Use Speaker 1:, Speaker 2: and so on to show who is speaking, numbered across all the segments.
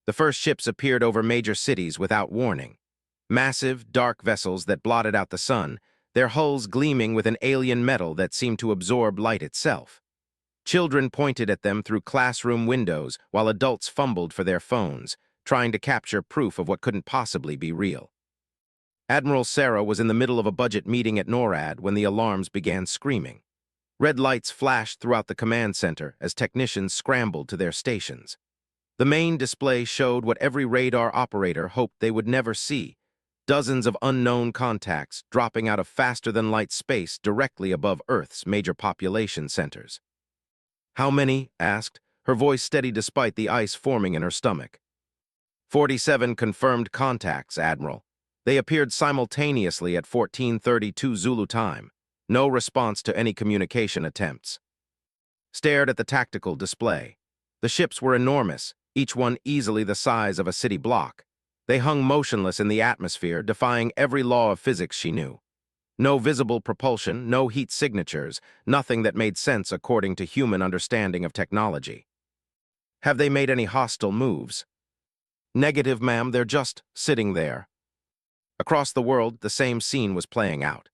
Speaker 1: The first ships appeared over major cities without warning. Massive, dark vessels that blotted out the sun, their hulls gleaming with an alien metal that seemed to absorb light itself. Children pointed at them through classroom windows while adults fumbled for their phones, trying to capture proof of what couldn't possibly be real. Admiral Sarah was in the middle of a budget meeting at NORAD when the alarms began screaming. Red lights flashed throughout the command center as technicians scrambled to their stations. The main display showed what every radar operator hoped they would never see: dozens of unknown contacts dropping out of faster-than-light space directly above Earth's major population centers. "How many?" asked, her voice steady despite the ice forming in her stomach. 47 confirmed contacts, Admiral. They appeared simultaneously at 14:32 Zulu time. No response to any communication attempts. Stared at the tactical display. The ships were enormous, each one easily the size of a city block. They hung motionless in the atmosphere, defying every law of physics she knew. No visible propulsion, no heat signatures, nothing that made sense according to human understanding of technology. "Have they made any hostile moves?" "Negative, ma'am, they're just sitting there." Across the world, the same scene was playing out.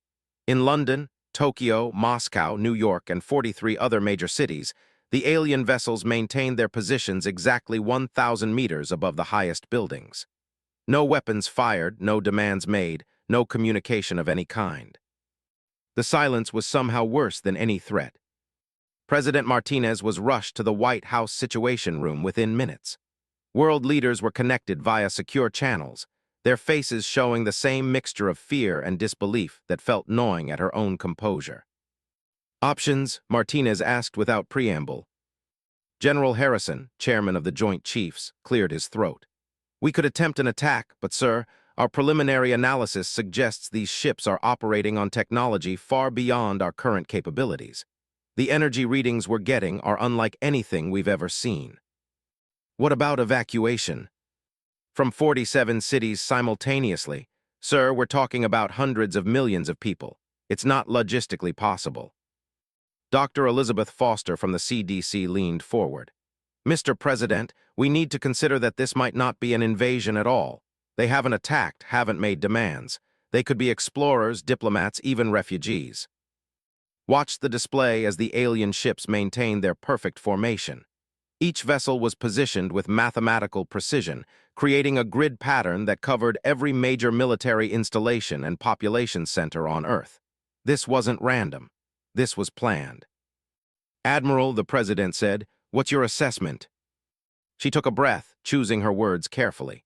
Speaker 1: In London, Tokyo, Moscow, New York, and 43 other major cities, the alien vessels maintained their positions exactly 1,000 meters above the highest buildings. No weapons fired, no demands made, no communication of any kind. The silence was somehow worse than any threat. President Martinez was rushed to the White House Situation Room within minutes. World leaders were connected via secure channels, their faces showing the same mixture of fear and disbelief that felt gnawing at her own composure. "Options?" Martinez asked without preamble. General Harrison, chairman of the Joint Chiefs, cleared his throat. "We could attempt an attack, but sir, our preliminary analysis suggests these ships are operating on technology far beyond our current capabilities. The energy readings we're getting are unlike anything we've ever seen." "What about evacuation?" "From 47 cities simultaneously. Sir, we're talking about hundreds of millions of people. It's not logistically possible." Dr. Elizabeth Foster from the CDC leaned forward. "Mr. President, we need to consider that this might not be an invasion at all. They haven't attacked, haven't made demands. They could be explorers, diplomats, even refugees." Watch the display as the alien ships maintained their perfect formation. Each vessel was positioned with mathematical precision, creating a grid pattern that covered every major military installation and population center on Earth. This wasn't random. This was planned. "Admiral," the president said, "what's your assessment?" She took a breath, choosing her words carefully.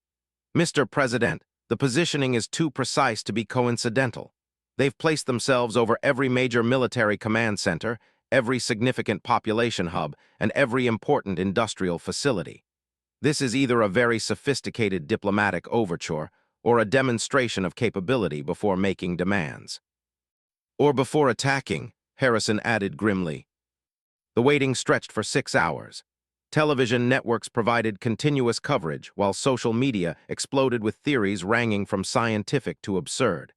Speaker 1: "Mr. President, the positioning is too precise to be coincidental. They've placed themselves over every major military command center, every significant population hub, and every important industrial facility. This is either a very sophisticated diplomatic overture or a demonstration of capability before making demands." "Or before attacking," Harrison added grimly. The waiting stretched for 6 hours. Television networks provided continuous coverage, while social media exploded with theories ranging from scientific to absurd.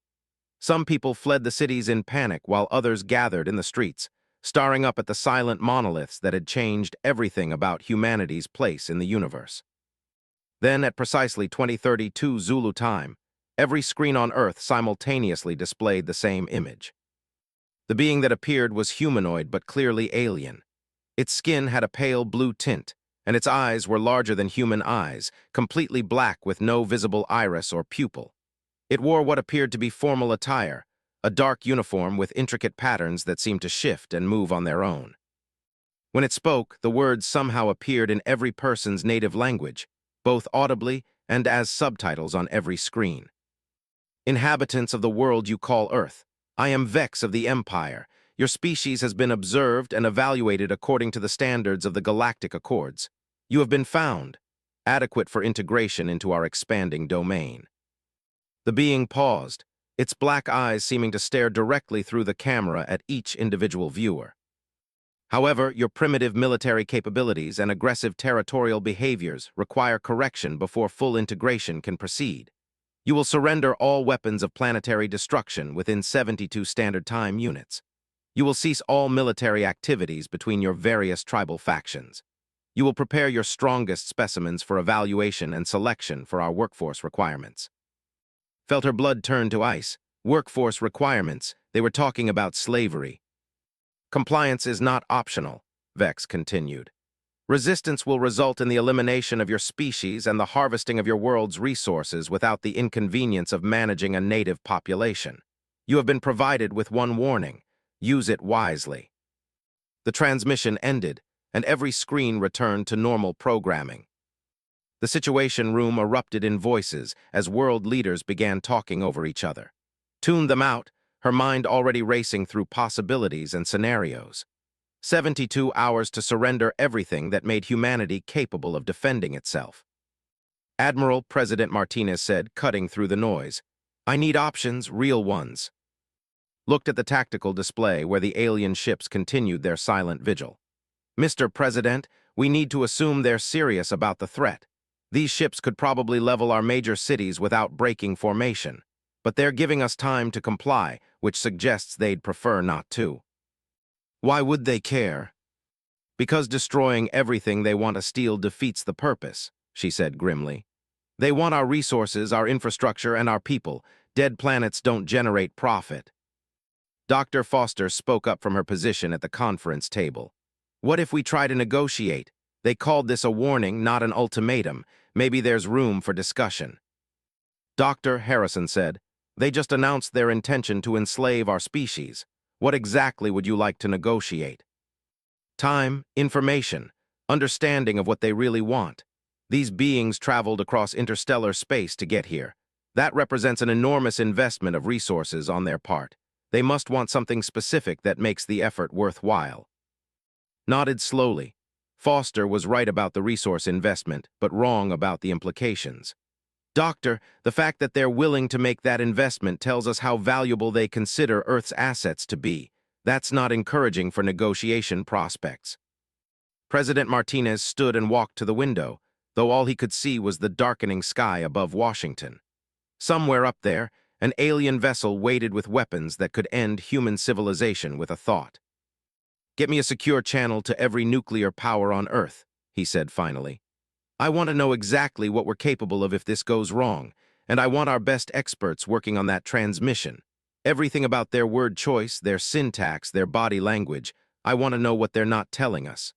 Speaker 1: Some people fled the cities in panic while others gathered in the streets, staring up at the silent monoliths that had changed everything about humanity's place in the universe. Then, at precisely 20:32 Zulu time, every screen on Earth simultaneously displayed the same image. The being that appeared was humanoid but clearly alien. Its skin had a pale blue tint, and its eyes were larger than human eyes, completely black with no visible iris or pupil. It wore what appeared to be formal attire, a dark uniform with intricate patterns that seemed to shift and move on their own. When it spoke, the words somehow appeared in every person's native language, both audibly and as subtitles on every screen. "Inhabitants of the world you call Earth, I am Vex of the Empire. Your species has been observed and evaluated according to the standards of the Galactic Accords. You have been found, adequate for integration into our expanding domain." The being paused, its black eyes seeming to stare directly through the camera at each individual viewer. "However, your primitive military capabilities and aggressive territorial behaviors require correction before full integration can proceed. You will surrender all weapons of planetary destruction within 72 standard time units. You will cease all military activities between your various tribal factions. You will prepare your strongest specimens for evaluation and selection for our workforce requirements. Felt her blood turn to ice. Workforce requirements. They were talking about slavery. Compliance is not optional, Vex continued. Resistance will result in the elimination of your species and the harvesting of your world's resources without the inconvenience of managing a native population. You have been provided with one warning. Use it wisely. The transmission ended, and every screen returned to normal programming. The Situation Room erupted in voices as world leaders began talking over each other. Tune them out, her mind already racing through possibilities and scenarios. 72 hours to surrender everything that made humanity capable of defending itself. Admiral President Martinez said, cutting through the noise, "I need options, real ones." Looked at the tactical display where the alien ships continued their silent vigil. "Mr. President, we need to assume they're serious about the threat. These ships could probably level our major cities without breaking formation, but they're giving us time to comply, which suggests they'd prefer not to." Why would they care? Because destroying everything they want to steal defeats the purpose, she said grimly. They want our resources, our infrastructure, and our people. Dead planets don't generate profit. Dr. Foster spoke up from her position at the conference table. What if we try to negotiate? They called this a warning, not an ultimatum. Maybe there's room for discussion. Dr. Harrison said, they just announced their intention to enslave our species. What exactly would you like to negotiate? Time, information, understanding of what they really want. These beings traveled across interstellar space to get here. That represents an enormous investment of resources on their part. They must want something specific that makes the effort worthwhile. Nodded slowly. Foster was right about the resource investment, but wrong about the implications. Doctor, the fact that they're willing to make that investment tells us how valuable they consider Earth's assets to be. That's not encouraging for negotiation prospects. President Martinez stood and walked to the window, though all he could see was the darkening sky above Washington. Somewhere up there, an alien vessel waited with weapons that could end human civilization with a thought. "Get me a secure channel to every nuclear power on Earth," he said finally. "I want to know exactly what we're capable of if this goes wrong, and I want our best experts working on that transmission. Everything about their word choice, their syntax, their body language. I want to know what they're not telling us."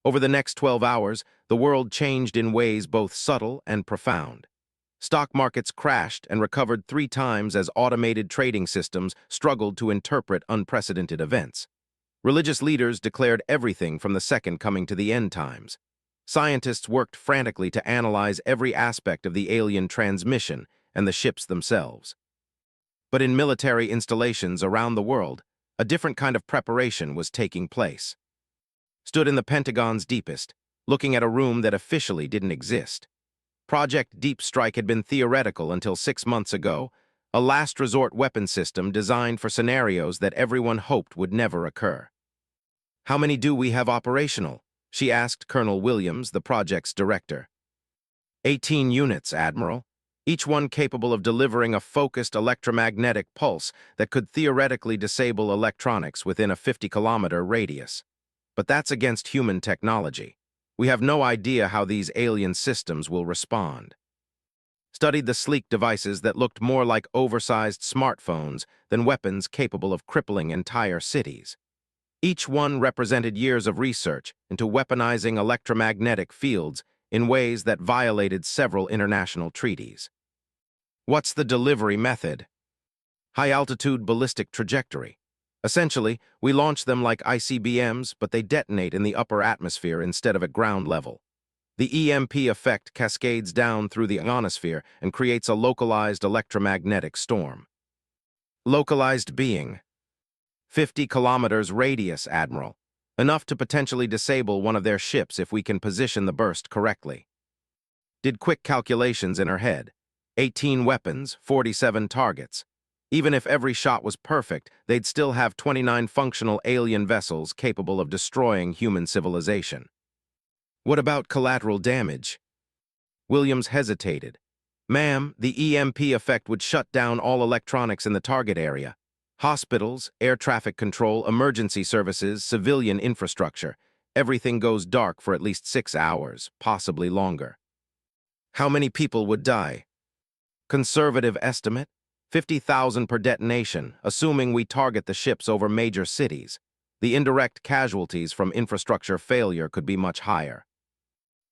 Speaker 1: Over the next 12 hours, the world changed in ways both subtle and profound. Stock markets crashed and recovered 3 times as automated trading systems struggled to interpret unprecedented events. Religious leaders declared everything from the second coming to the end times. Scientists worked frantically to analyze every aspect of the alien transmission and the ships themselves. But in military installations around the world, a different kind of preparation was taking place. Stood in the Pentagon's deepest, looking at a room that officially didn't exist. Project Deep Strike had been theoretical until 6 months ago, a last-resort weapon system designed for scenarios that everyone hoped would never occur. "How many do we have operational?" she asked Colonel Williams, the project's director. 18 units, Admiral. Each one capable of delivering a focused electromagnetic pulse that could theoretically disable electronics within a 50-kilometer radius. But that's against human technology. We have no idea how these alien systems will respond. Studied the sleek devices that looked more like oversized smartphones than weapons capable of crippling entire cities. Each one represented years of research into weaponizing electromagnetic fields in ways that violated several international treaties. What's the delivery method? High-altitude ballistic trajectory. Essentially, we launch them like ICBMs, but they detonate in the upper atmosphere instead of at ground level. The EMP effect cascades down through the ionosphere and creates a localized electromagnetic storm. Localized being 50 kilometers radius, Admiral. Enough to potentially disable one of their ships if we can position the burst correctly. Did quick calculations in her head. 18 weapons, 47 targets. Even if every shot was perfect, they'd still have 29 functional alien vessels capable of destroying human civilization. What about collateral damage? Williams hesitated. Ma'am, the EMP effect would shut down all electronics in the target area. Hospitals, air traffic control, emergency services, civilian infrastructure. Everything goes dark for at least 6 hours, possibly longer. How many people would die? Conservative estimate? 50,000 per detonation, assuming we target the ships over major cities. The indirect casualties from infrastructure failure could be much higher.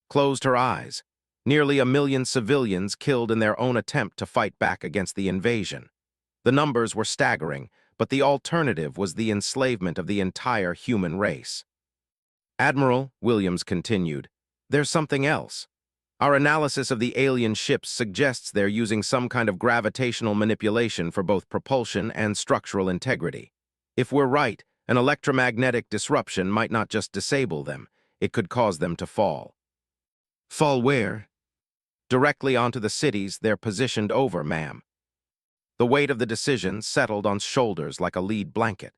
Speaker 1: Closed her eyes. Nearly 1 million civilians killed in their own attempt to fight back against the invasion. The numbers were staggering, but the alternative was the enslavement of the entire human race. Admiral, Williams continued, there's something else. Our analysis of the alien ships suggests they're using some kind of gravitational manipulation for both propulsion and structural integrity. If we're right, an electromagnetic disruption might not just disable them, it could cause them to fall. Fall where? Directly onto the cities they're positioned over, ma'am. The weight of the decision settled on shoulders like a lead blanket.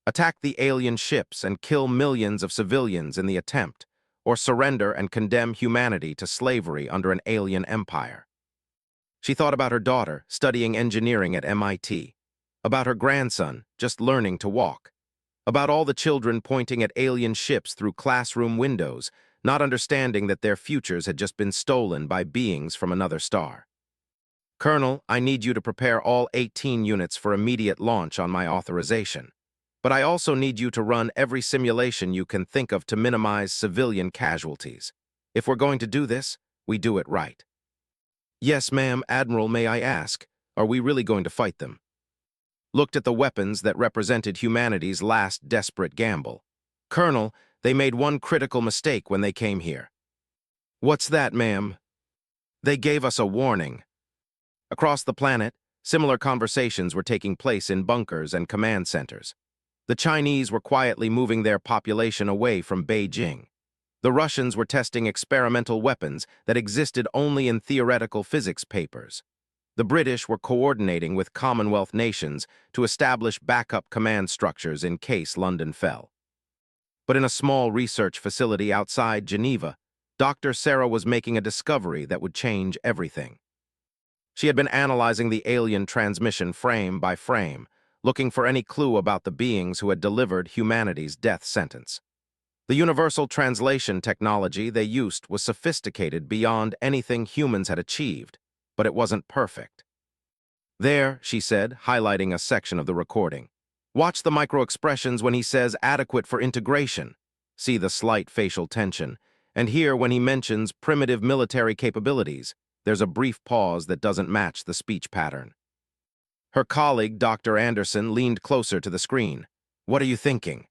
Speaker 1: Attack the alien ships and kill millions of civilians in the attempt, or surrender and condemn humanity to slavery under an alien empire. She thought about her daughter studying engineering at MIT, about her grandson just learning to walk, about all the children pointing at alien ships through classroom windows, not understanding that their futures had just been stolen by beings from another star. Colonel, I need you to prepare all 18 units for immediate launch on my authorization. But I also need you to run every simulation you can think of to minimize civilian casualties. If we're going to do this, we do it right. Yes, ma'am, Admiral, may I ask, are we really going to fight them? Looked at the weapons that represented humanity's last desperate gamble. Colonel, they made one critical mistake when they came here. What's that, ma'am? They gave us a warning. Across the planet, similar conversations were taking place in bunkers and command centers. The Chinese were quietly moving their population away from Beijing. The Russians were testing experimental weapons that existed only in theoretical physics papers. The British were coordinating with Commonwealth nations to establish backup command structures in case London fell. But in a small research facility outside Geneva, Dr. Sarah was making a discovery that would change everything. She had been analyzing the alien transmission frame by frame, looking for any clue about the beings who had delivered humanity's death sentence. The universal translation technology they used was sophisticated beyond anything humans had achieved, but it wasn't perfect. There, she said, highlighting a section of the recording. Watch the micro-expressions when he says adequate for integration. See the slight facial tension. And here, when he mentions primitive military capabilities, there's a brief pause that doesn't match the speech pattern. Her colleague, Dr. Anderson, leaned closer to the screen. What are you thinking?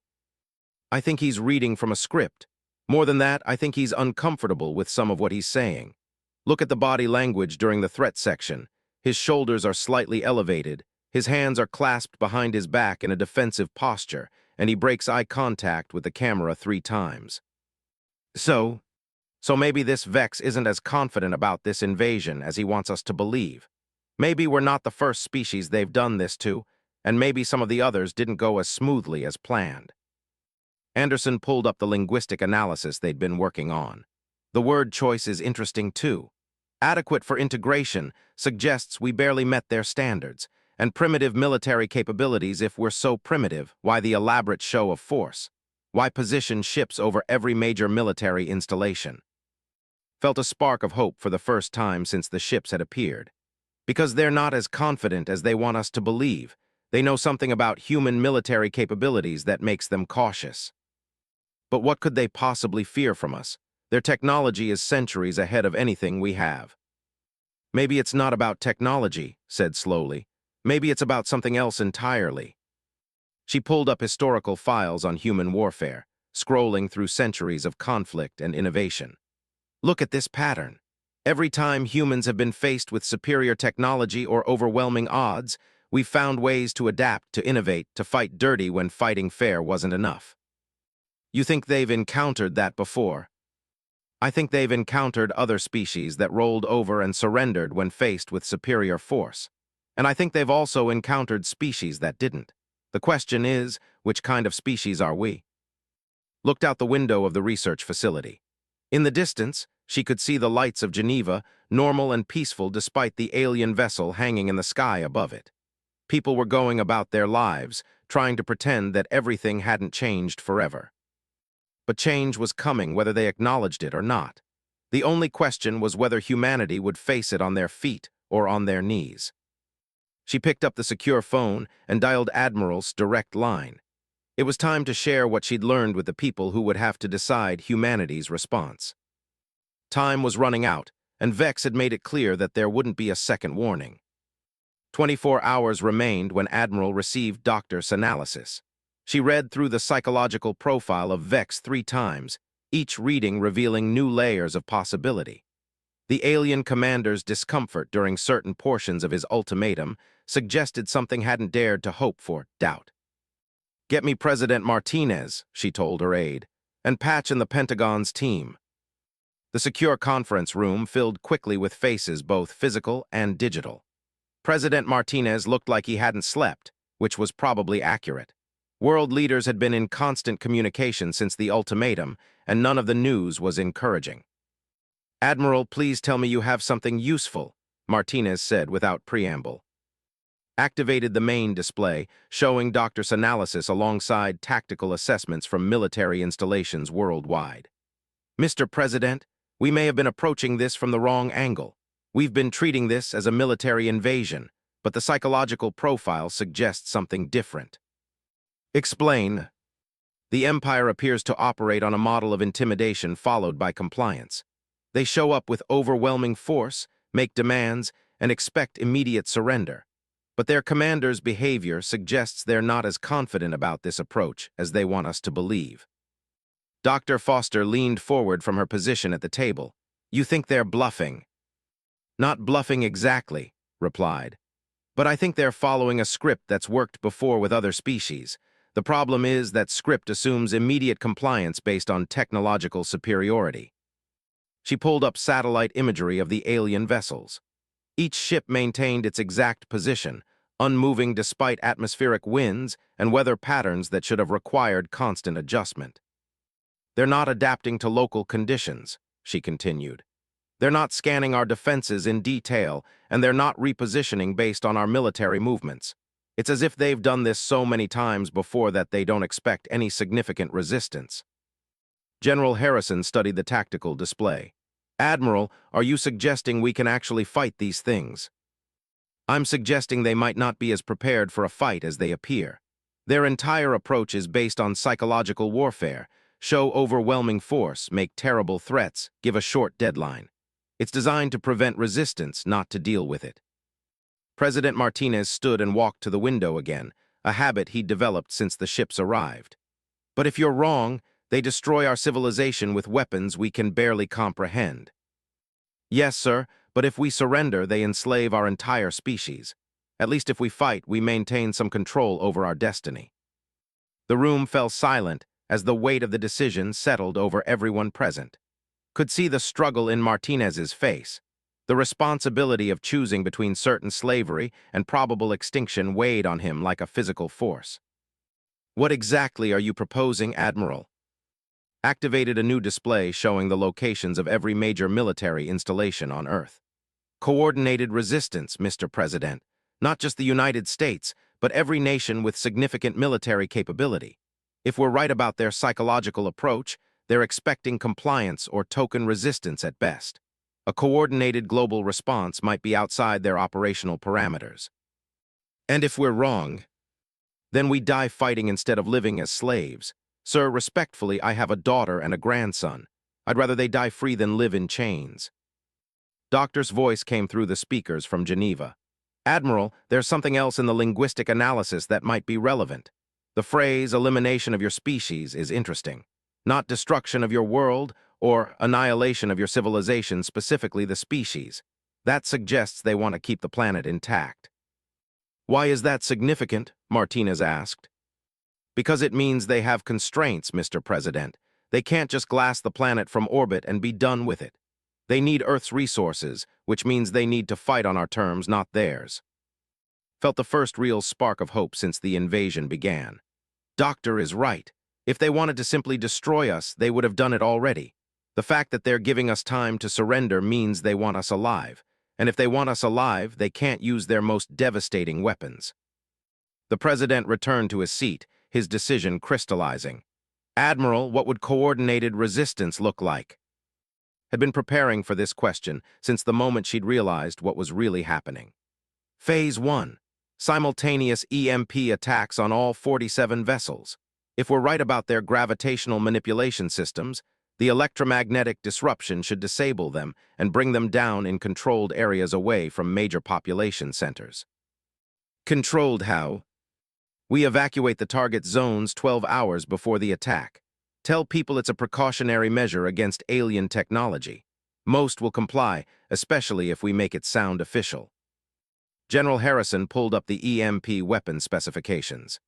Speaker 1: I think he's reading from a script. More than that, I think he's uncomfortable with some of what he's saying. Look at the body language during the threat section. His shoulders are slightly elevated, his hands are clasped behind his back in a defensive posture, and he breaks eye contact with the camera 3 times. So maybe this Vex isn't as confident about this invasion as he wants us to believe. Maybe we're not the first species they've done this to, and maybe some of the others didn't go as smoothly as planned. Anderson pulled up the linguistic analysis they'd been working on. The word choice is interesting too. Adequate for integration suggests we barely met their standards, and primitive military capabilities. If we're so primitive, why the elaborate show of force? Why position ships over every major military installation? Felt a spark of hope for the first time since the ships had appeared. Because they're not as confident as they want us to believe. They know something about human military capabilities that makes them cautious. But what could they possibly fear from us? Their technology is centuries ahead of anything we have. Maybe it's not about technology, said slowly. Maybe it's about something else entirely. She pulled up historical files on human warfare, scrolling through centuries of conflict and innovation. Look at this pattern. Every time humans have been faced with superior technology or overwhelming odds, we've found ways to adapt, to innovate, to fight dirty when fighting fair wasn't enough. You think they've encountered that before? I think they've encountered other species that rolled over and surrendered when faced with superior force. And I think they've also encountered species that didn't. The question is, which kind of species are we? Looked out the window of the research facility. In the distance, she could see the lights of Geneva, normal and peaceful despite the alien vessel hanging in the sky above it. People were going about their lives, trying to pretend that everything hadn't changed forever. but change was coming whether they acknowledged it or not. The only question was whether humanity would face it on their feet or on their knees. She picked up the secure phone and dialed Admiral's direct line. It was time to share what she'd learned with the people who would have to decide humanity's response. Time was running out, and Vex had made it clear that there wouldn't be a second warning. 24 hours remained when Admiral received Doctor's analysis. She read through the psychological profile of Vex 3 times, each reading revealing new layers of possibility. The alien commander's discomfort during certain portions of his ultimatum suggested something hadn't dared to hope for doubt. "Get me President Martinez," she told her aide, "and patch in the Pentagon's team." The secure conference room filled quickly with faces both physical and digital. President Martinez looked like he hadn't slept, which was probably accurate. World leaders had been in constant communication since the ultimatum, and none of the news was encouraging. "Admiral, please tell me you have something useful," Martinez said without preamble. Activated the main display, showing Doctor's analysis alongside tactical assessments from military installations worldwide. "Mr. President, we may have been approaching this from the wrong angle. We've been treating this as a military invasion, but the psychological profile suggests something different." "Explain." "The Empire appears to operate on a model of intimidation followed by compliance. They show up with overwhelming force, make demands, and expect immediate surrender. But their commander's behavior suggests they're not as confident about this approach as they want us to believe." Dr. Foster leaned forward from her position at the table. "You think they're bluffing?" "Not bluffing exactly," replied. "But I think they're following a script that's worked before with other species. The problem is that script assumes immediate compliance based on technological superiority." She pulled up satellite imagery of the alien vessels. Each ship maintained its exact position, unmoving despite atmospheric winds and weather patterns that should have required constant adjustment. "They're not adapting to local conditions," she continued. "They're not scanning our defenses in detail, and they're not repositioning based on our military movements. It's as if they've done this so many times before that they don't expect any significant resistance." General Harrison studied the tactical display. "Admiral, are you suggesting we can actually fight these things?" "I'm suggesting they might not be as prepared for a fight as they appear. Their entire approach is based on psychological warfare, show overwhelming force, make terrible threats, give a short deadline. It's designed to prevent resistance, not to deal with it." President Martinez stood and walked to the window again, a habit he'd developed since the ships arrived. "But if you're wrong, they destroy our civilization with weapons we can barely comprehend." "Yes, sir, but if we surrender, they enslave our entire species. At least if we fight, we maintain some control over our destiny." The room fell silent as the weight of the decision settled over everyone present. Could see the struggle in Martinez's face. The responsibility of choosing between certain slavery and probable extinction weighed on him like a physical force. "What exactly are you proposing, Admiral?" Activated a new display showing the locations of every major military installation on Earth. "Coordinated resistance, Mr. President. Not just the United States, but every nation with significant military capability. If we're right about their psychological approach, they're expecting compliance or token resistance at best. A coordinated global response might be outside their operational parameters. And if we're wrong, then we die fighting instead of living as slaves. Sir, respectfully, I have a daughter and a grandson. I'd rather they die free than live in chains." Doctor's voice came through the speakers from Geneva. "Admiral, there's something else in the linguistic analysis that might be relevant. The phrase elimination of your species is interesting. Not destruction of your world or annihilation of your civilization, specifically the species. That suggests they want to keep the planet intact." "Why is that significant?" Martinez asked. "Because it means they have constraints, Mr. President. They can't just glass the planet from orbit and be done with it. They need Earth's resources, which means they need to fight on our terms, not theirs." Felt the first real spark of hope since the invasion began. Doctor is right. If they wanted to simply destroy us, they would have done it already. The fact that they're giving us time to surrender means they want us alive. And if they want us alive, they can't use their most devastating weapons. The president returned to his seat, his decision crystallizing. Admiral, what would coordinated resistance look like? Had been preparing for this question since the moment she'd realized what was really happening. Phase 1. Simultaneous EMP attacks on all 47 vessels. If we're right about their gravitational manipulation systems, the electromagnetic disruption should disable them and bring them down in controlled areas away from major population centers. Controlled how? We evacuate the target zones 12 hours before the attack. Tell people it's a precautionary measure against alien technology. Most will comply, especially if we make it sound official. General Harrison pulled up the EMP weapon specifications.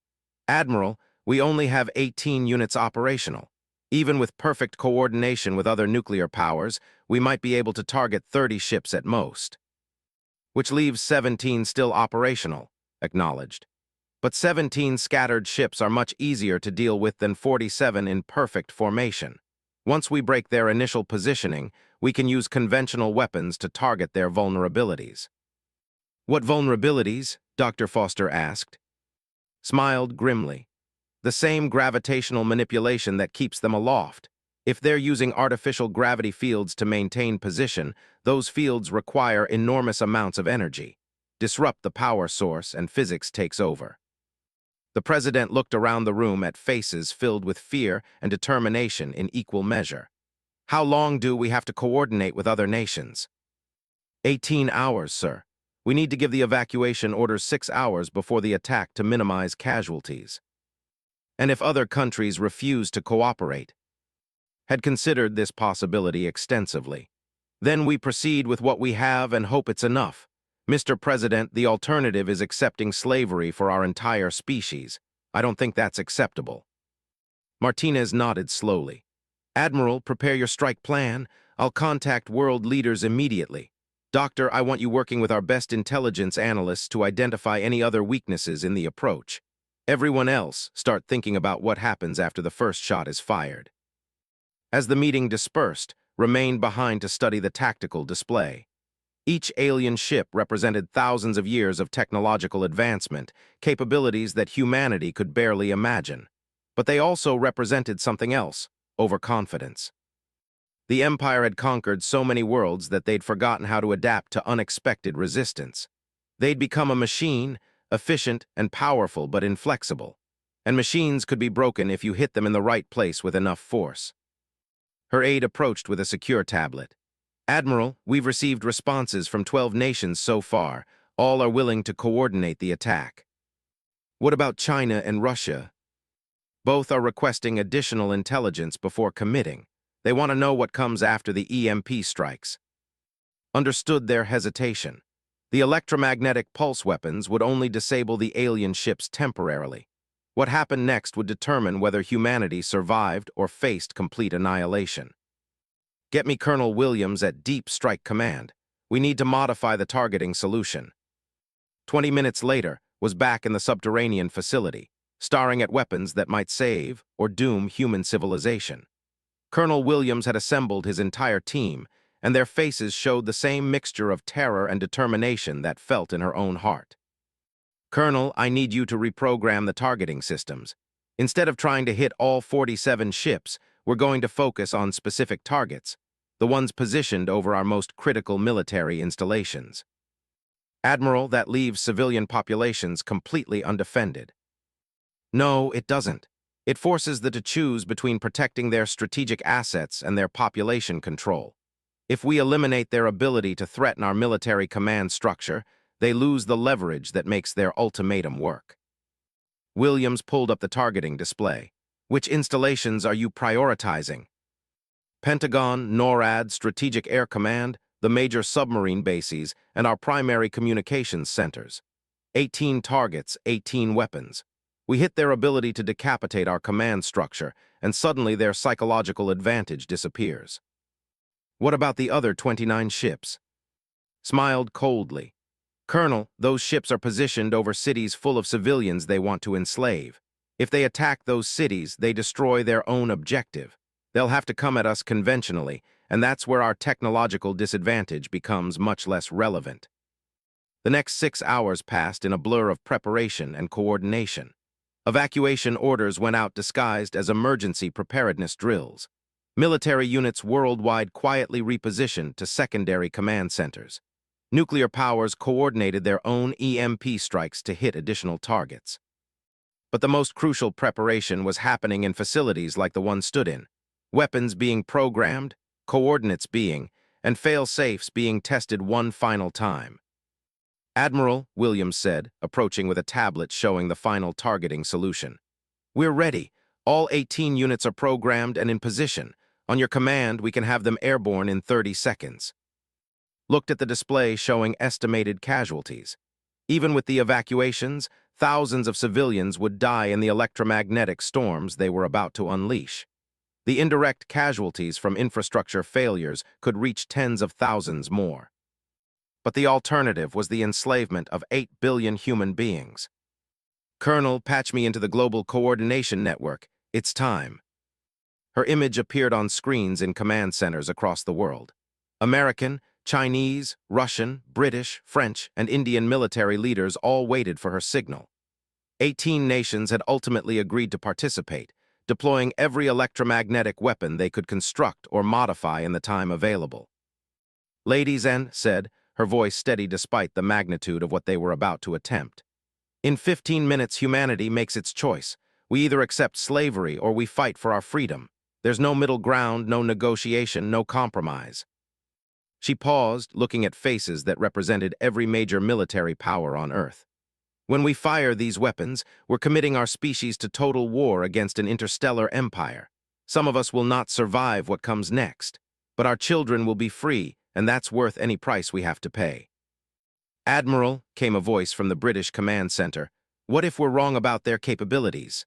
Speaker 1: Admiral, we only have 18 units operational. Even with perfect coordination with other nuclear powers, we might be able to target 30 ships at most. Which leaves 17 still operational, acknowledged. But 17 scattered ships are much easier to deal with than 47 in perfect formation. Once we break their initial positioning, we can use conventional weapons to target their vulnerabilities. What vulnerabilities? Dr. Foster asked. Smiled grimly. The same gravitational manipulation that keeps them aloft. If they're using artificial gravity fields to maintain position, those fields require enormous amounts of energy. Disrupt the power source and physics takes over. The president looked around the room at faces filled with fear and determination in equal measure. How long do we have to coordinate with other nations? 18 hours, sir. We need to give the evacuation orders 6 hours before the attack to minimize casualties. And if other countries refuse to cooperate? Had considered this possibility extensively. Then we proceed with what we have and hope it's enough. Mr. President, the alternative is accepting slavery for our entire species. I don't think that's acceptable. Martinez nodded slowly. Admiral, prepare your strike plan. I'll contact world leaders immediately. Doctor, I want you working with our best intelligence analysts to identify any other weaknesses in the approach. Everyone else, start thinking about what happens after the first shot is fired. As the meeting dispersed, remained behind to study the tactical display. Each alien ship represented thousands of years of technological advancement, capabilities that humanity could barely imagine. But they also represented something else, overconfidence. The Empire had conquered so many worlds that they'd forgotten how to adapt to unexpected resistance. They'd become a machine, efficient and powerful but inflexible. And machines could be broken if you hit them in the right place with enough force. Her aide approached with a secure tablet. Admiral, we've received responses from 12 nations so far. All are willing to coordinate the attack. What about China and Russia? Both are requesting additional intelligence before committing. They want to know what comes after the EMP strikes. Understood their hesitation. The electromagnetic pulse weapons would only disable the alien ships temporarily. What happened next would determine whether humanity survived or faced complete annihilation. Get me Colonel Williams at Deep Strike Command. We need to modify the targeting solution. 20 minutes later, was back in the subterranean facility, staring at weapons that might save or doom human civilization. Colonel Williams had assembled his entire team, and their faces showed the same mixture of terror and determination that felt in her own heart. Colonel, I need you to reprogram the targeting systems. Instead of trying to hit all 47 ships, we're going to focus on specific targets, the ones positioned over our most critical military installations. Admiral, that leaves civilian populations completely undefended. No, it doesn't. It forces them to choose between protecting their strategic assets and their population control. If we eliminate their ability to threaten our military command structure, they lose the leverage that makes their ultimatum work. Williams pulled up the targeting display. Which installations are you prioritizing? Pentagon, NORAD, Strategic Air Command, the major submarine bases, and our primary communications centers. 18 targets, 18 weapons. We hit their ability to decapitate our command structure, and suddenly their psychological advantage disappears. What about the other 29 ships? Smiled coldly. Colonel, those ships are positioned over cities full of civilians they want to enslave. If they attack those cities, they destroy their own objective. They'll have to come at us conventionally, and that's where our technological disadvantage becomes much less relevant. The next 6 hours passed in a blur of preparation and coordination. Evacuation orders went out disguised as emergency preparedness drills. Military units worldwide quietly repositioned to secondary command centers. Nuclear powers coordinated their own EMP strikes to hit additional targets. But the most crucial preparation was happening in facilities like the one stood in. Weapons being programmed, coordinates being, and fail-safes being tested one final time. "Admiral," Williams said, approaching with a tablet showing the final targeting solution. "We're ready. All 18 units are programmed and in position. On your command, we can have them airborne in 30 seconds. Looked at the display showing estimated casualties. Even with the evacuations, thousands of civilians would die in the electromagnetic storms they were about to unleash. The indirect casualties from infrastructure failures could reach tens of thousands more. But the alternative was the enslavement of 8 billion human beings. "Colonel, patch me into the Global Coordination Network. It's time." Her image appeared on screens in command centers across the world. American, Chinese, Russian, British, French, and Indian military leaders all waited for her signal. 18 nations had ultimately agreed to participate, deploying every electromagnetic weapon they could construct or modify in the time available. "Ladies and," said, her voice steady despite the magnitude of what they were about to attempt. "In 15 minutes, humanity makes its choice. We either accept slavery or we fight for our freedom. There's no middle ground, no negotiation, no compromise." She paused, looking at faces that represented every major military power on Earth. "When we fire these weapons, we're committing our species to total war against an interstellar empire. Some of us will not survive what comes next, but our children will be free, and that's worth any price we have to pay." "Admiral," came a voice from the British command center, "what if we're wrong about their capabilities?"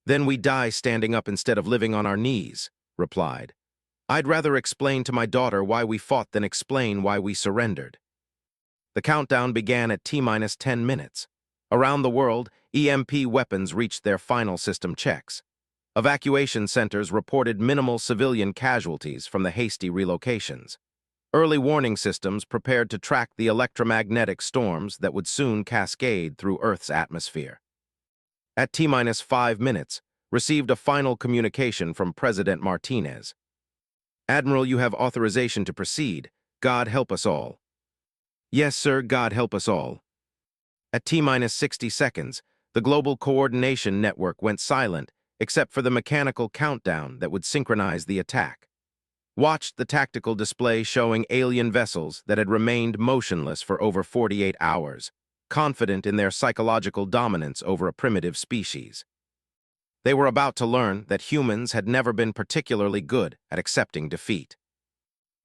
Speaker 1: "Then we die standing up instead of living on our knees," replied. "I'd rather explain to my daughter why we fought than explain why we surrendered." The countdown began at T-minus 10 minutes. Around the world, EMP weapons reached their final system checks. Evacuation centers reported minimal civilian casualties from the hasty relocations. Early warning systems prepared to track the electromagnetic storms that would soon cascade through Earth's atmosphere. At T-minus 5 minutes, received a final communication from President Martinez. "Admiral, you have authorization to proceed. God help us all." "Yes, sir, God help us all." At T-minus 60 seconds, the Global Coordination Network went silent except for the mechanical countdown that would synchronize the attack. Watched the tactical display showing alien vessels that had remained motionless for over 48 hours, confident in their psychological dominance over a primitive species. They were about to learn that humans had never been particularly good at accepting defeat.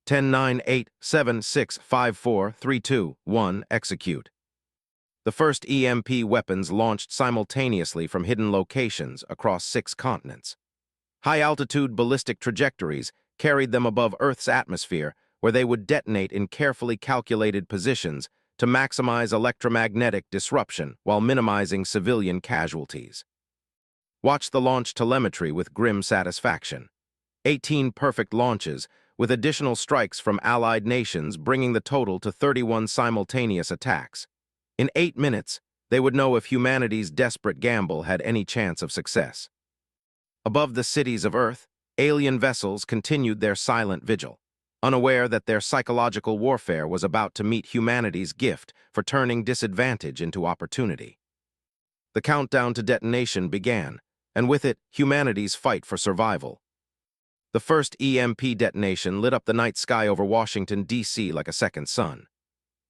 Speaker 1: 10, 9, 8, 7, 6, 5, 4, 3, 2, 1, execute. The first EMP weapons launched simultaneously from hidden locations across 6 continents. High-altitude ballistic trajectories carried them above Earth's atmosphere, where they would detonate in carefully calculated positions to maximize electromagnetic disruption while minimizing civilian casualties. Watch the launch telemetry with grim satisfaction. 18 perfect launches, with additional strikes from allied nations bringing the total to 31 simultaneous attacks. In 8 minutes, they would know if humanity's desperate gamble had any chance of success. Above the cities of Earth, alien vessels continued their silent vigil, unaware that their psychological warfare was about to meet humanity's gift for turning disadvantage into opportunity. The countdown to detonation began, and with it, humanity's fight for survival. The first EMP detonation lit up the night sky over Washington, D.C. like a second sun.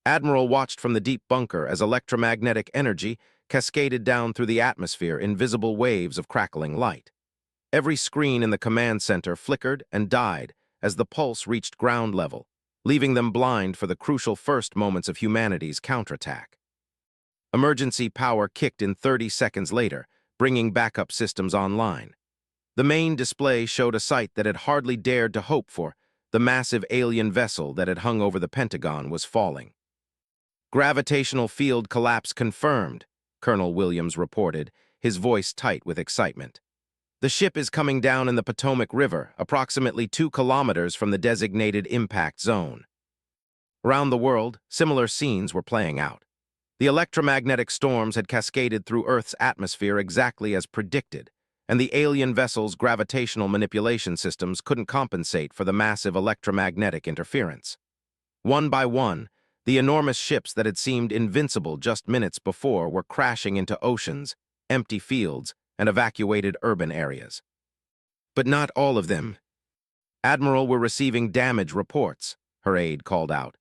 Speaker 1: Admiral watched from the deep bunker as electromagnetic energy cascaded down through the atmosphere in visible waves of crackling light. Every screen in the command center flickered and died as the pulse reached ground level, leaving them blind for the crucial first moments of humanity's counterattack. Emergency power kicked in 30 seconds later, bringing backup systems online. The main display showed a sight that had hardly dared to hope for. The massive alien vessel that had hung over the Pentagon was falling. "Gravitational field collapse confirmed," Colonel Williams reported, his voice tight with excitement. "The ship is coming down in the Potomac River, approximately 2 kilometers from the designated impact zone." Around the world, similar scenes were playing out. The electromagnetic storms had cascaded through Earth's atmosphere exactly as predicted, and the alien vessel's gravitational manipulation systems couldn't compensate for the massive electromagnetic interference. One by one, the enormous ships that had seemed invincible just minutes before were crashing into oceans, empty fields, and evacuated urban areas. But not all of them. Admiral, we're receiving damage reports, her aide called out.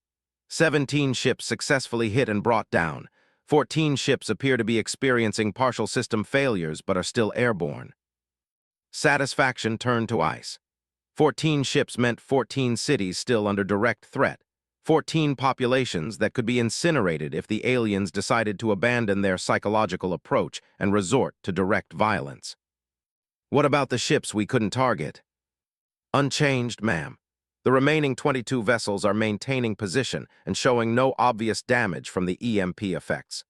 Speaker 1: 17 ships successfully hit and brought down. 14 ships appear to be experiencing partial system failures but are still airborne. Satisfaction turned to ice. 14 ships meant 14 cities still under direct threat. 14 populations that could be incinerated if the aliens decided to abandon their psychological approach and resort to direct violence. What about the ships we couldn't target? Unchanged, ma'am. The remaining 22 vessels are maintaining position and showing no obvious damage from the EMP effects.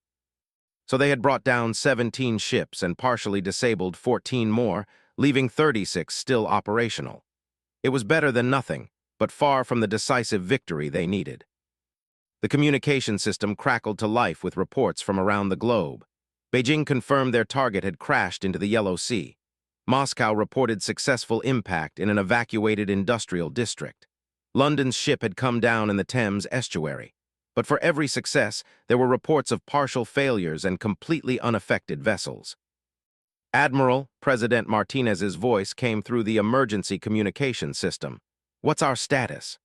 Speaker 1: So they had brought down 17 ships and partially disabled 14 more, leaving 36 still operational. It was better than nothing, but far from the decisive victory they needed. The communication system crackled to life with reports from around the globe. Beijing confirmed their target had crashed into the Yellow Sea. Moscow reported successful impact in an evacuated industrial district. London's ship had come down in the Thames estuary. But for every success, there were reports of partial failures and completely unaffected vessels. Admiral, President Martinez's voice came through the emergency communication system. What's our status?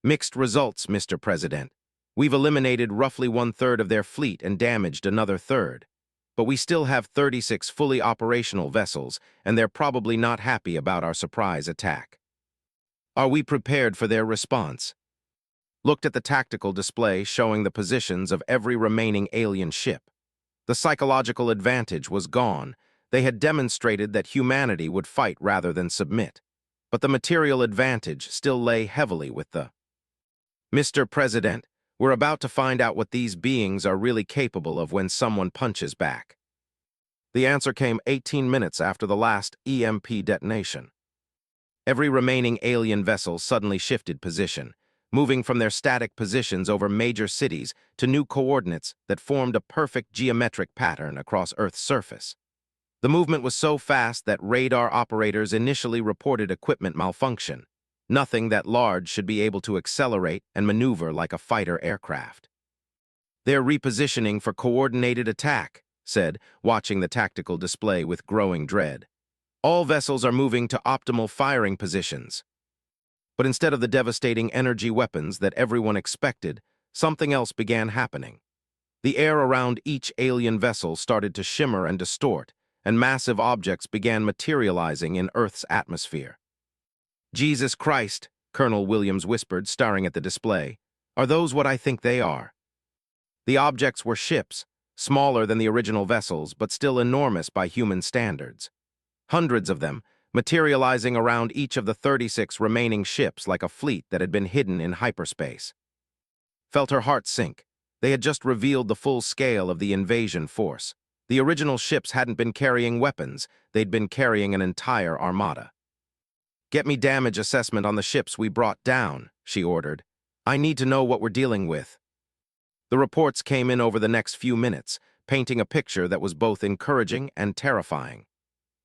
Speaker 1: Mixed results, Mr. President. We've eliminated roughly 1/3 of their fleet and damaged another third. But we still have 36 fully operational vessels, and they're probably not happy about our surprise attack. Are we prepared for their response? Looked at the tactical display showing the positions of every remaining alien ship. The psychological advantage was gone. They had demonstrated that humanity would fight rather than submit. But the material advantage still lay heavily with the Mr. President, we're about to find out what these beings are really capable of when someone punches back. The answer came 18 minutes after the last EMP detonation. Every remaining alien vessel suddenly shifted position, moving from their static positions over major cities to new coordinates that formed a perfect geometric pattern across Earth's surface. The movement was so fast that radar operators initially reported equipment malfunction. Nothing that large should be able to accelerate and maneuver like a fighter aircraft. They're repositioning for coordinated attack, said, watching the tactical display with growing dread. All vessels are moving to optimal firing positions. But instead of the devastating energy weapons that everyone expected, something else began happening. The air around each alien vessel started to shimmer and distort, and massive objects began materializing in Earth's atmosphere. Jesus Christ, Colonel Williams whispered, staring at the display. Are those what I think they are? The objects were ships, smaller than the original vessels, but still enormous by human standards. Hundreds of them, materializing around each of the 36 remaining ships like a fleet that had been hidden in hyperspace. Felt her heart sink. They had just revealed the full scale of the invasion force. The original ships hadn't been carrying weapons, they'd been carrying an entire armada. Get me damage assessment on the ships we brought down, she ordered. I need to know what we're dealing with. The reports came in over the next few minutes, painting a picture that was both encouraging and terrifying.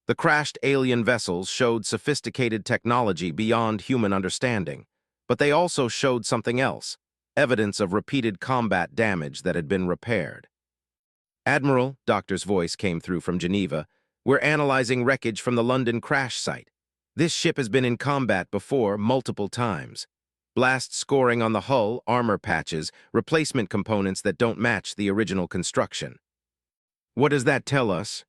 Speaker 1: The crashed alien vessels showed sophisticated technology beyond human understanding, but they also showed something else, evidence of repeated combat damage that had been repaired. Admiral, Doctor's voice came through from Geneva, we're analyzing wreckage from the London crash site. This ship has been in combat before multiple times. Blast scoring on the hull, armor patches, replacement components that don't match the original construction. What does that tell us?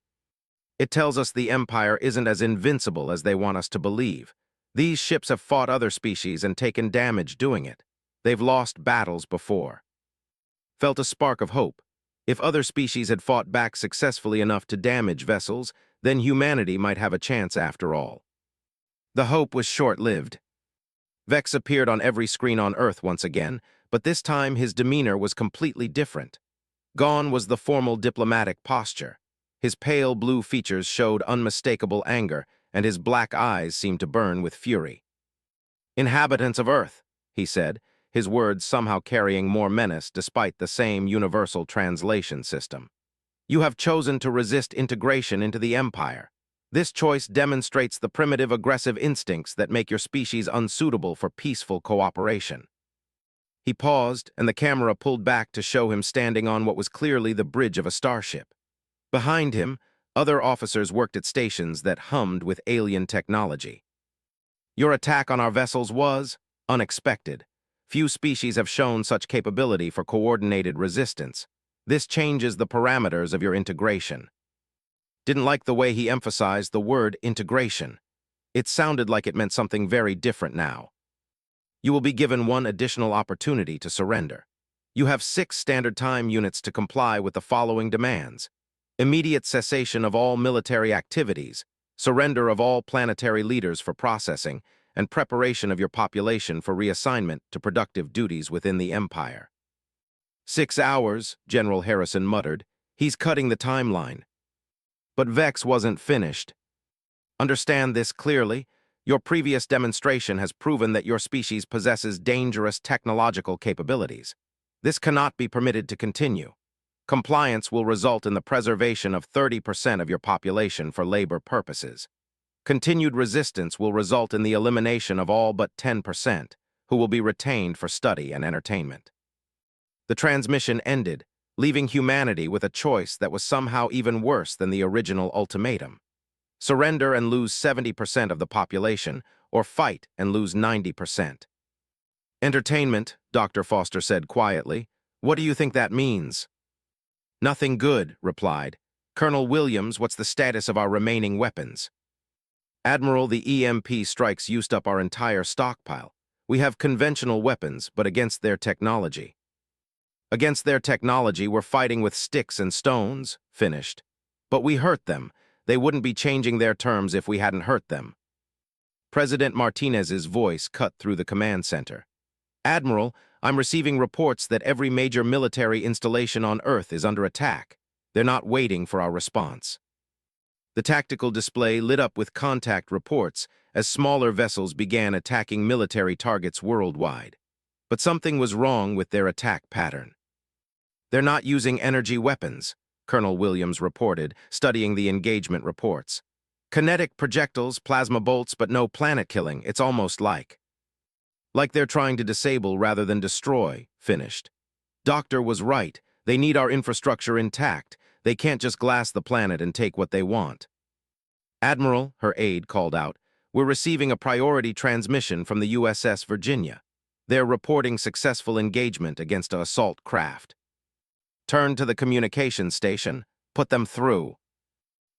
Speaker 1: It tells us the Empire isn't as invincible as they want us to believe. These ships have fought other species and taken damage doing it. They've lost battles before. Felt a spark of hope. If other species had fought back successfully enough to damage vessels, then humanity might have a chance after all. The hope was short-lived. Vex appeared on every screen on Earth once again, but this time his demeanor was completely different. Gone was the formal diplomatic posture. His pale blue features showed unmistakable anger, and his black eyes seemed to burn with fury. Inhabitants of Earth, he said, his words somehow carrying more menace despite the same universal translation system. You have chosen to resist integration into the Empire. This choice demonstrates the primitive aggressive instincts that make your species unsuitable for peaceful cooperation. He paused, and the camera pulled back to show him standing on what was clearly the bridge of a starship. Behind him, other officers worked at stations that hummed with alien technology. Your attack on our vessels was unexpected. Few species have shown such capability for coordinated resistance. This changes the parameters of your integration. Didn't like the way he emphasized the word integration. It sounded like it meant something very different now. You will be given one additional opportunity to surrender. You have 6 standard time units to comply with the following demands: immediate cessation of all military activities, surrender of all planetary leaders for processing, and preparation of your population for reassignment to productive duties within the Empire. 6 hours, General Harrison muttered. He's cutting the timeline. But Vex wasn't finished. Understand this clearly. Your previous demonstration has proven that your species possesses dangerous technological capabilities. This cannot be permitted to continue. Compliance will result in the preservation of 30% of your population for labor purposes. Continued resistance will result in the elimination of all but 10%, who will be retained for study and entertainment. The transmission ended, leaving humanity with a choice that was somehow even worse than the original ultimatum. Surrender and lose 70% of the population, or fight and lose 90%. Entertainment, Dr. Foster said quietly. What do you think that means? Nothing good, replied. Colonel Williams, what's the status of our remaining weapons? Admiral, the EMP strikes used up our entire stockpile. We have conventional weapons, but against their technology. Against their technology, we're fighting with sticks and stones, finished. But we hurt them. They wouldn't be changing their terms if we hadn't hurt them. President Martinez's voice cut through the command center. Admiral, I'm receiving reports that every major military installation on Earth is under attack. They're not waiting for our response. The tactical display lit up with contact reports as smaller vessels began attacking military targets worldwide. But something was wrong with their attack pattern. They're not using energy weapons, Colonel Williams reported, studying the engagement reports. Kinetic projectiles, plasma bolts, but no planet killing. It's almost like they're trying to disable rather than destroy, finished. Doctor was right. They need our infrastructure intact. They can't just glass the planet and take what they want. Admiral, her aide called out, we're receiving a priority transmission from the USS Virginia. They're reporting successful engagement against an assault craft. Turn to the communications station. Put them through.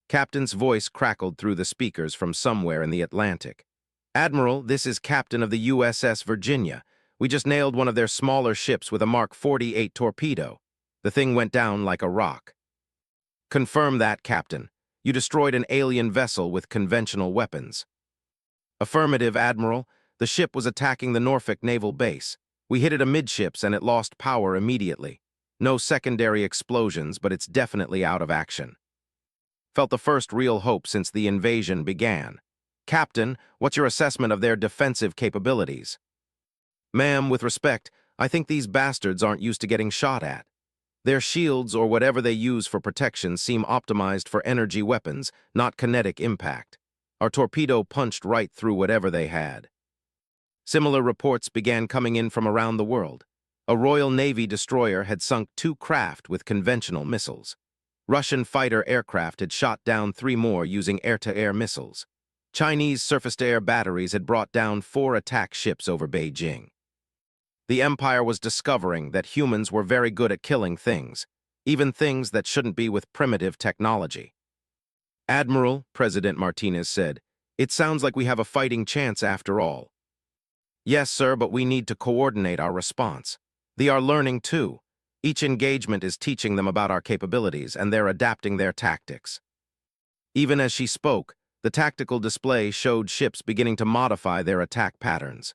Speaker 1: Captain's voice crackled through the speakers from somewhere in the Atlantic. Admiral, this is Captain of the USS Virginia. We just nailed one of their smaller ships with a Mark 48 torpedo. The thing went down like a rock. Confirm that, Captain. You destroyed an alien vessel with conventional weapons. Affirmative, Admiral. The ship was attacking the Norfolk Naval Base. We hit it amidships and it lost power immediately. No secondary explosions, but it's definitely out of action. Felt the first real hope since the invasion began. Captain, what's your assessment of their defensive capabilities? Ma'am, with respect, I think these bastards aren't used to getting shot at. Their shields or whatever they use for protection seem optimized for energy weapons, not kinetic impact. Our torpedo punched right through whatever they had. Similar reports began coming in from around the world. A Royal Navy destroyer had sunk 2 craft with conventional missiles. Russian fighter aircraft had shot down 3 more using air-to-air missiles. Chinese surface-to-air batteries had brought down 4 attack ships over Beijing. The Empire was discovering that humans were very good at killing things, even things that shouldn't be with primitive technology. Admiral, President Martinez said, it sounds like we have a fighting chance after all. Yes, sir, but we need to coordinate our response. They are learning too. Each engagement is teaching them about our capabilities, and they're adapting their tactics. Even as she spoke, the tactical display showed ships beginning to modify their attack patterns.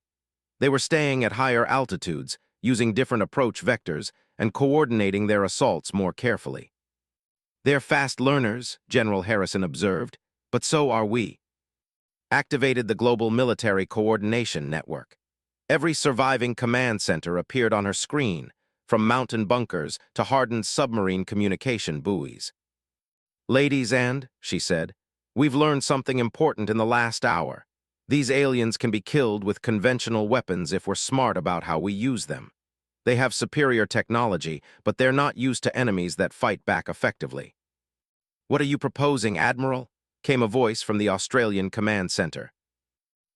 Speaker 1: They were staying at higher altitudes, using different approach vectors, and coordinating their assaults more carefully. They're fast learners, General Harrison observed, but so are we. Activated the Global Military Coordination Network. Every surviving command center appeared on her screen, from mountain bunkers to hardened submarine communication buoys. "Ladies and," she said, "we've learned something important in the last hour. These aliens can be killed with conventional weapons if we're smart about how we use them. They have superior technology, but they're not used to enemies that fight back effectively." "What are you proposing, Admiral?" came a voice from the Australian command center.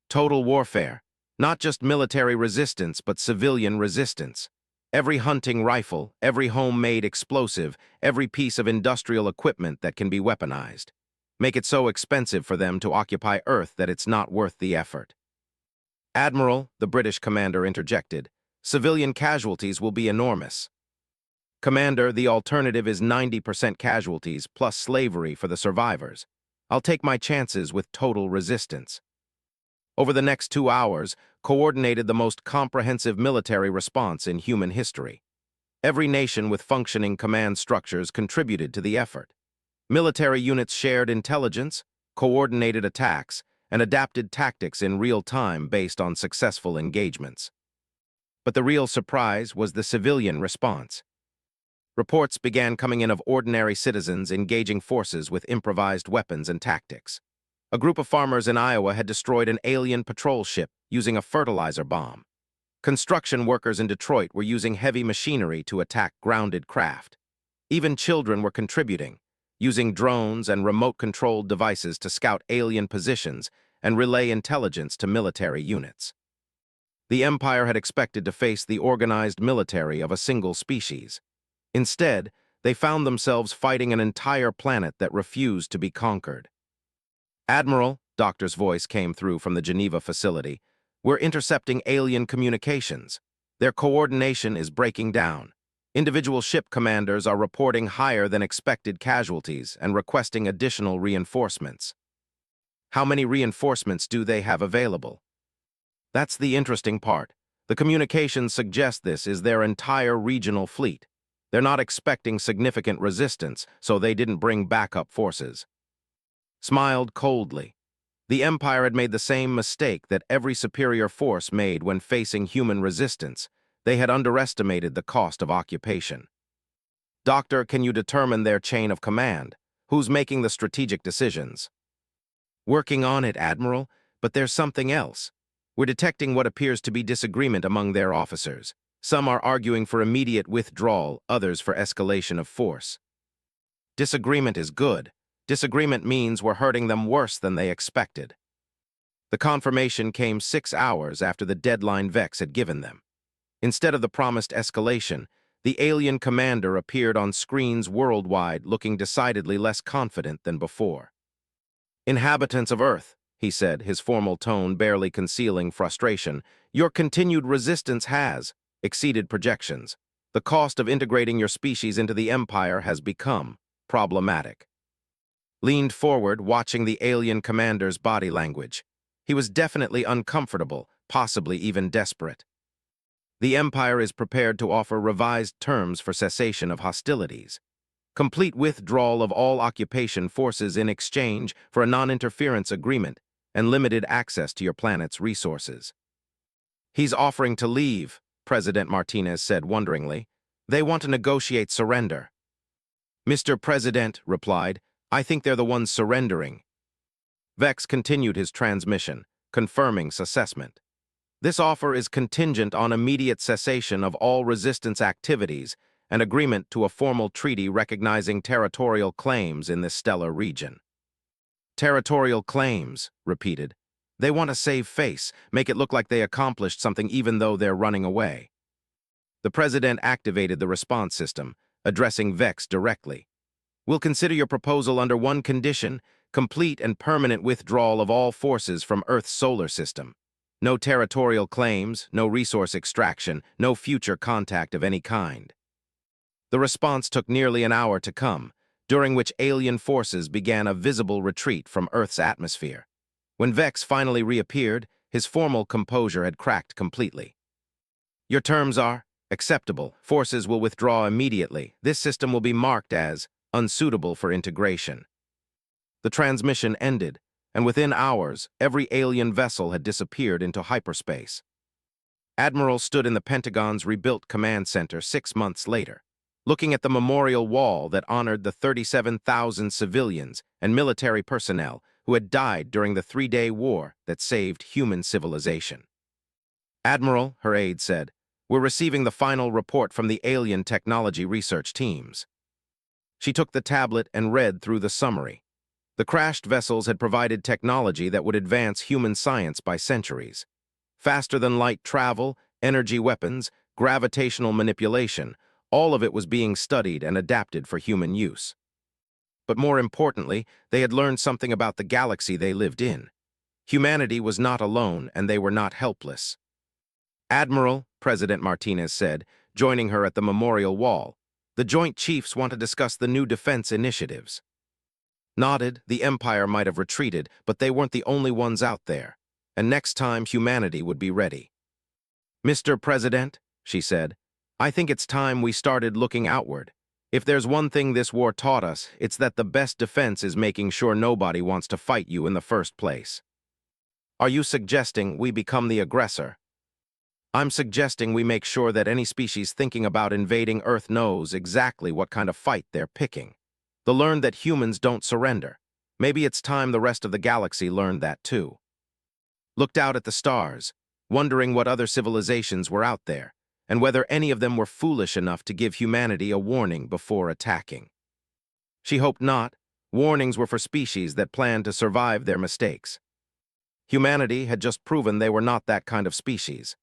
Speaker 1: "Total warfare. Not just military resistance, but civilian resistance. Every hunting rifle, every homemade explosive, every piece of industrial equipment that can be weaponized. Make it so expensive for them to occupy Earth that it's not worth the effort." "Admiral," the British commander interjected, "civilian casualties will be enormous." "Commander, the alternative is 90% casualties plus slavery for the survivors. I'll take my chances with total resistance." Over the next 2 hours, coordinated the most comprehensive military response in human history. Every nation with functioning command structures contributed to the effort. Military units shared intelligence, coordinated attacks, and adapted tactics in real time based on successful engagements. But the real surprise was the civilian response. Reports began coming in of ordinary citizens engaging forces with improvised weapons and tactics. A group of farmers in Iowa had destroyed an alien patrol ship using a fertilizer bomb. Construction workers in Detroit were using heavy machinery to attack grounded craft. Even children were contributing, using drones and remote-controlled devices to scout alien positions and relay intelligence to military units. The Empire had expected to face the organized military of a single species. Instead, they found themselves fighting an entire planet that refused to be conquered. "Admiral," Doctor's voice came through from the Geneva facility, "we're intercepting alien communications. Their coordination is breaking down. Individual ship commanders are reporting higher than expected casualties and requesting additional reinforcements." "How many reinforcements do they have available?" "That's the interesting part. The communications suggest this is their entire regional fleet. They're not expecting significant resistance, so they didn't bring backup forces." Smiled coldly. The Empire had made the same mistake that every superior force made when facing human resistance. They had underestimated the cost of occupation. "Doctor, can you determine their chain of command? Who's making the strategic decisions?" "Working on it, Admiral, but there's something else. We're detecting what appears to be disagreement among their officers. Some are arguing for immediate withdrawal, others for escalation of force." "Disagreement is good. Disagreement means we're hurting them worse than they expected." The confirmation came 6 hours after the deadline Vex had given them. Instead of the promised escalation, the alien commander appeared on screens worldwide looking decidedly less confident than before. "Inhabitants of Earth," he said, his formal tone barely concealing frustration, "your continued resistance has exceeded projections. The cost of integrating your species into the Empire has become problematic." Leaned forward, watching the alien commander's body language. He was definitely uncomfortable, possibly even desperate. "The Empire is prepared to offer revised terms for cessation of hostilities. Complete withdrawal of all occupation forces in exchange for a non-interference agreement and limited access to your planet's resources." "He's offering to leave," President Martinez said wonderingly. "They want to negotiate surrender." "Mr. President," replied, "I think they're the ones surrendering." Vex continued his transmission, confirming assessment. "This offer is contingent on immediate cessation of all resistance activities and agreement to a formal treaty recognizing territorial claims in this stellar region." "Territorial claims," repeated. "They want to save face, make it look like they accomplished something even though they're running away." The president activated the response system, addressing Vex directly. "We'll consider your proposal under one condition: complete and permanent withdrawal of all forces from Earth's solar system. No territorial claims, no resource extraction, no future contact of any kind." The response took nearly an hour to come, during which alien forces began a visible retreat from Earth's atmosphere. When Vex finally reappeared, his formal composure had cracked completely. "Your terms are acceptable. Forces will withdraw immediately. This system will be marked as unsuitable for integration." The transmission ended, and within hours, every alien vessel had disappeared into hyperspace. Admiral stood in the Pentagon's rebuilt command center 6 months later, looking at the memorial wall that honored the 37,000 civilians and military personnel who had died during the 3-day war that saved human civilization. "Admiral," her aide said, "we're receiving the final report from the alien technology research teams." She took the tablet and read through the summary. The crashed vessels had provided technology that would advance human science by centuries. Faster-than-light travel, energy weapons, gravitational manipulation, all of it was being studied and adapted for human use. But more importantly, they had learned something about the galaxy they lived in. Humanity was not alone, and they were not helpless. "Admiral," President Martinez said, joining her at the memorial wall, "the Joint Chiefs want to discuss the new defense initiatives." Nodded, the Empire might have retreated, but they weren't the only ones out there, and next time humanity would be ready. "Mr. President," she said, "I think it's time we started looking outward. If there's one thing this war taught us, it's that the best defense is making sure nobody wants to fight you in the first place." "Are you suggesting we become the aggressor?" "I'm suggesting we make sure that any species thinking about invading Earth knows exactly what kind of fight they're picking. They'll learn that humans don't surrender. Maybe it's time the rest of the galaxy learned that too." Looked out at the stars, wondering what other civilizations were out there, and whether any of them were foolish enough to give humanity a warning before attacking. She hoped not. Warnings were for species that planned to survive their mistakes. Humanity had just proven they were not that kind of species.